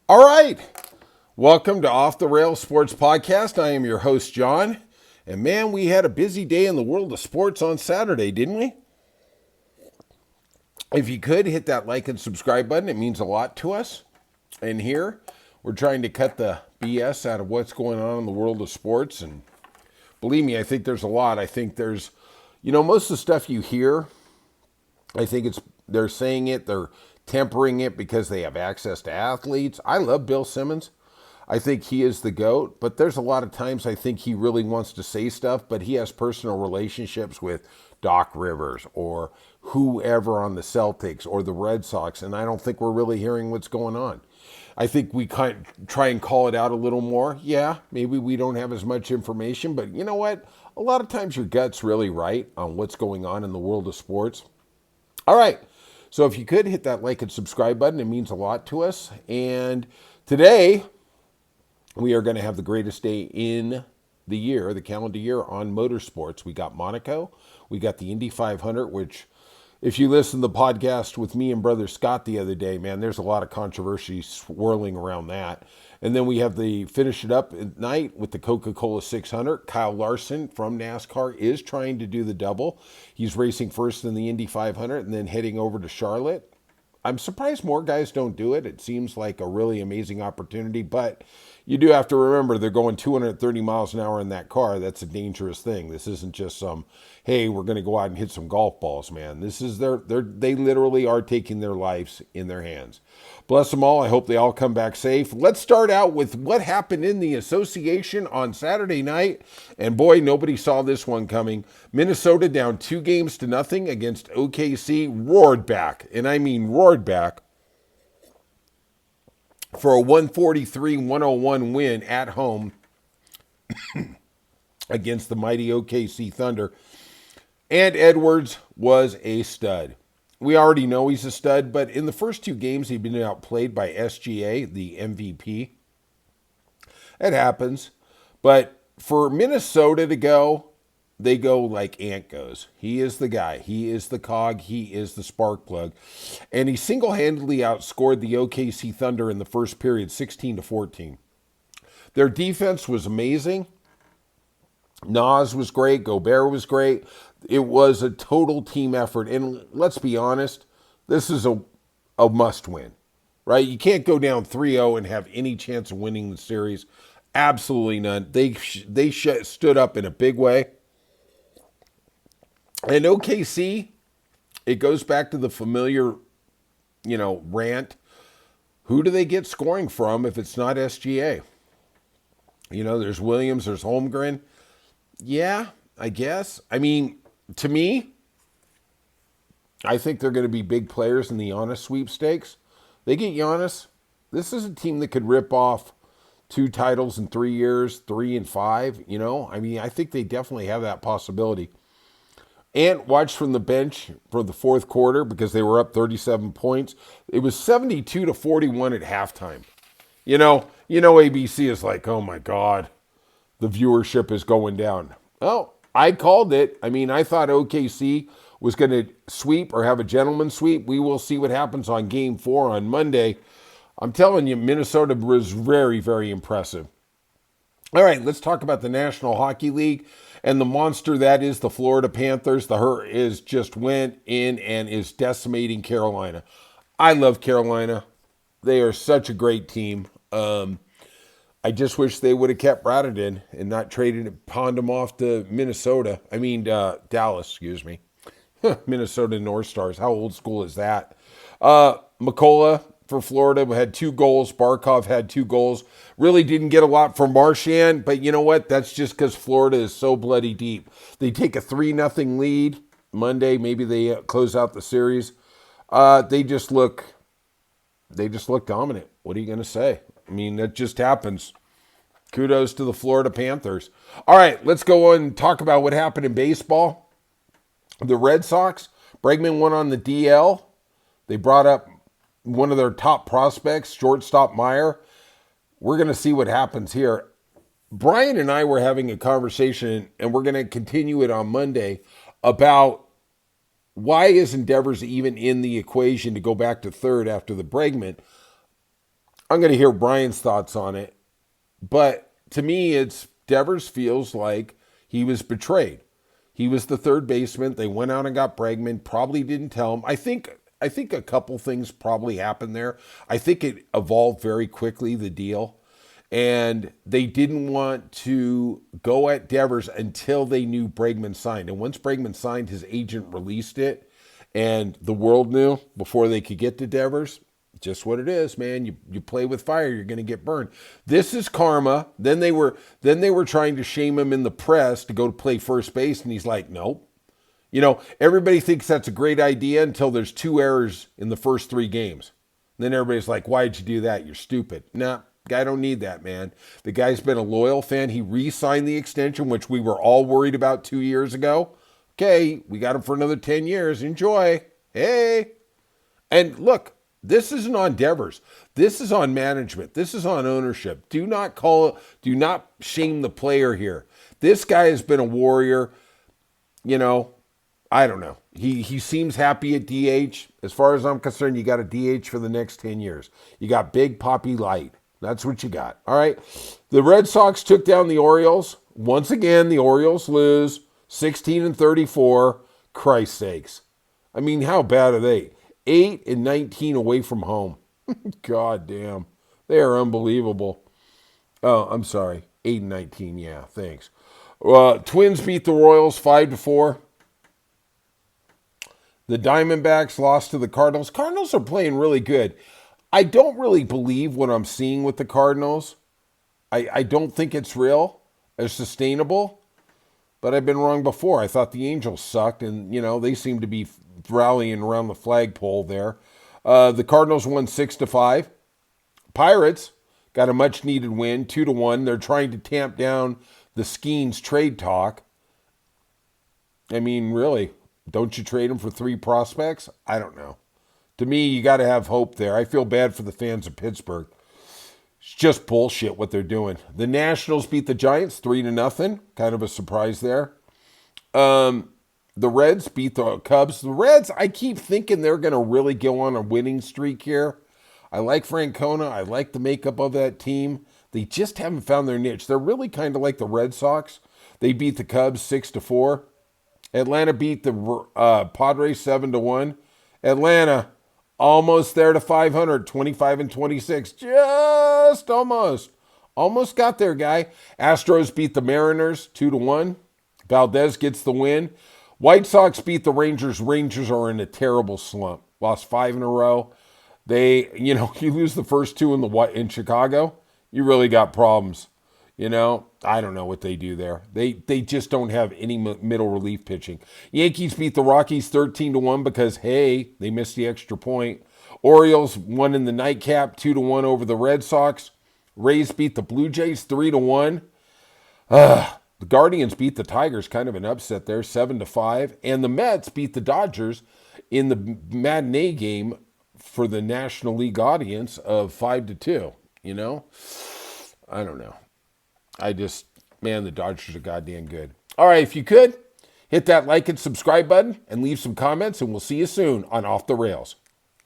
All right. Welcome to Off the Rails Sports Podcast. I am your host, John. And man, we had a busy day in the world of sports on Saturday, didn't we? If you could hit that like and subscribe button, it means a lot to us. And here, we're trying to cut the BS out of what's going on in the world of sports. And believe me, I think there's a lot. I think there's, most of the stuff you hear, I think they're saying it, they're tempering it because they have access to athletes. I love Bill Simmons. I think he is the GOAT, but there's a lot of times I think he really wants to say stuff, but he has personal relationships with Doc Rivers or whoever on the Celtics or the Red Sox, and I don't think we're really hearing what's going on. I think we kind of try and call it out a little more. Yeah, maybe we don't have as much information, but you know what? A lot of times your gut's really right on what's going on in the world of sports. All right, so if you could hit that like and subscribe button, it means a lot to us. And today, we are going to have the greatest day in the year, the calendar year, on motorsports. We got Monaco. We got the Indy 500, which, if you listen to the podcast with me and Brother Scott the other day, man, there's a lot of controversy swirling around that. And then we have the finish it up at night with the Coca-Cola 600. Kyle Larson from NASCAR is trying to do the double. He's racing first in the Indy 500 and then heading over to Charlotte. I'm surprised more guys don't do it. It seems like a really amazing opportunity, but you do have to remember they're going 230 miles an hour in that car. That's a dangerous thing. This isn't just some, hey, we're going to go out and hit some golf balls, man. This is they literally are taking their lives in their hands. Bless them all. I hope they all come back safe. Let's start out with what happened in the association on Saturday night. And boy, nobody saw this one coming. Minnesota down 2-0 against OKC, roared back. And I mean roared back for a 143-101 win at home against the mighty OKC Thunder. And Edwards was a stud. We already know he's a stud, but in the first two games, he'd been outplayed by SGA, the MVP. It happens. But for Minnesota to go, they go like Ant goes. He is the guy. He is the cog. He is the spark plug. And he single-handedly outscored the OKC Thunder in the first period, 16-14. Their defense was amazing. Nas was great. Gobert was great. It was a total team effort. And let's be honest, this is a must-win, right? You can't go down 3-0 and have any chance of winning the series. Absolutely none. They stood up in a big way. And OKC, it goes back to the familiar, rant. Who do they get scoring from if it's not SGA? There's Williams, there's Holmgren. Yeah, I guess. I mean, to me, I think they're going to be big players in the Giannis sweepstakes. They get Giannis. This is a team that could rip off 2 titles in 3 years, 3 and 5. I think they definitely have that possibility. Ant watched from the bench for the fourth quarter because they were up 37 points. It was 72-41 at halftime. ABC is like, oh my God, the viewership is going down. Oh, I called it. I thought OKC was going to sweep or have a gentleman's sweep. We will see what happens on Game 4 on Monday. I'm telling you, Minnesota was very, very impressive. All right, let's talk about the National Hockey League and the monster that is the Florida Panthers. The Hurt is just went in and is decimating Carolina. I love Carolina. They are such a great team. I just wish they would have kept Bradenton and not pawned him off to Minnesota. Dallas, excuse me. Minnesota North Stars. How old school is that? McCullough for Florida had 2 goals. Barkov had 2 goals. Really didn't get a lot from Marchand, but you know what? That's just because Florida is so bloody deep. They take a 3-0 lead Monday. Maybe they close out the series. They just look dominant. What are you going to say? That just happens. Kudos to the Florida Panthers. All right, let's go on and talk about what happened in baseball. The Red Sox, Bregman went on the DL. They brought up one of their top prospects, shortstop Meyer. We're going to see what happens here. Brian and I were having a conversation, and we're going to continue it on Monday, about why isn't Devers even in the equation to go back to third after the Bregman? I'm going to hear Brian's thoughts on it. But to me, Devers feels like he was betrayed. He was the third baseman. They went out and got Bregman. Probably didn't tell him. I think a couple things probably happened there. I think it evolved very quickly, the deal. And they didn't want to go at Devers until they knew Bregman signed. And once Bregman signed, his agent released it. And the world knew before they could get to Devers. Just what it is, man. You play with fire, you're going to get burned. This is karma. Then they were trying to shame him in the press to go to play first base, and he's like, nope. You know, everybody thinks that's a great idea until there's 2 errors in the first 3 games. And then everybody's like, why'd you do that? You're stupid. Nah, guy don't need that, man. The guy's been a loyal fan. He re-signed the extension, which we were all worried about 2 years ago. Okay, we got him for another 10 years. Enjoy. Hey. And look, this isn't on Devers. This is on management. This is on ownership. Do not shame the player here. This guy has been a warrior. You know, I don't know. He seems happy at DH. As far as I'm concerned, you got a DH for the next 10 years. You got Big Poppy Light. That's what you got. All right. The Red Sox took down the Orioles. Once again, the Orioles lose 16-34. Christ's sakes. I mean, how bad are they? 8-19 away from home. God damn. They are unbelievable. Oh, I'm sorry. 8-19. Yeah, thanks. Twins beat the Royals 5-4. The Diamondbacks lost to the Cardinals. Cardinals are playing really good. I don't really believe what I'm seeing with the Cardinals. I don't think it's real or sustainable. But I've been wrong before. I thought the Angels sucked, and, you know, they seem to be rallying around the flagpole there. The Cardinals won 6-5. Pirates got a much-needed win, 2-1. They're trying to tamp down the Skeens trade talk. I mean, really, don't you trade them for 3 prospects? I don't know. To me, you got to have hope there. I feel bad for the fans of Pittsburgh. It's just bullshit what they're doing. The Nationals beat the Giants 3-0. Kind of a surprise there. The Reds beat the Cubs. The Reds, I keep thinking they're going to really go on a winning streak here. I like Francona. I like the makeup of that team. They just haven't found their niche. They're really kind of like the Red Sox. They beat the Cubs 6-4. Atlanta beat the Padres 7-1. Atlanta almost there to 500, 25-26. Just almost. Almost got there, guy. Astros beat the Mariners 2-1. Valdez gets the win. White Sox beat the Rangers. Rangers are in a terrible slump. Lost 5 in a row. You lose the first 2 in Chicago, you really got problems. You know, I don't know what they do there. They just don't have any middle relief pitching. Yankees beat the Rockies 13-1 because, hey, they missed the extra point. Orioles won in the nightcap 2-1 over the Red Sox. Rays beat the Blue Jays 3-1. The Guardians beat the Tigers, kind of an upset there, 7-5. And the Mets beat the Dodgers in the matinee game for the National League audience of 5-2. You know, I don't know. The Dodgers are goddamn good. All right, if you could, hit that like and subscribe button and leave some comments, and we'll see you soon on Off the Rails.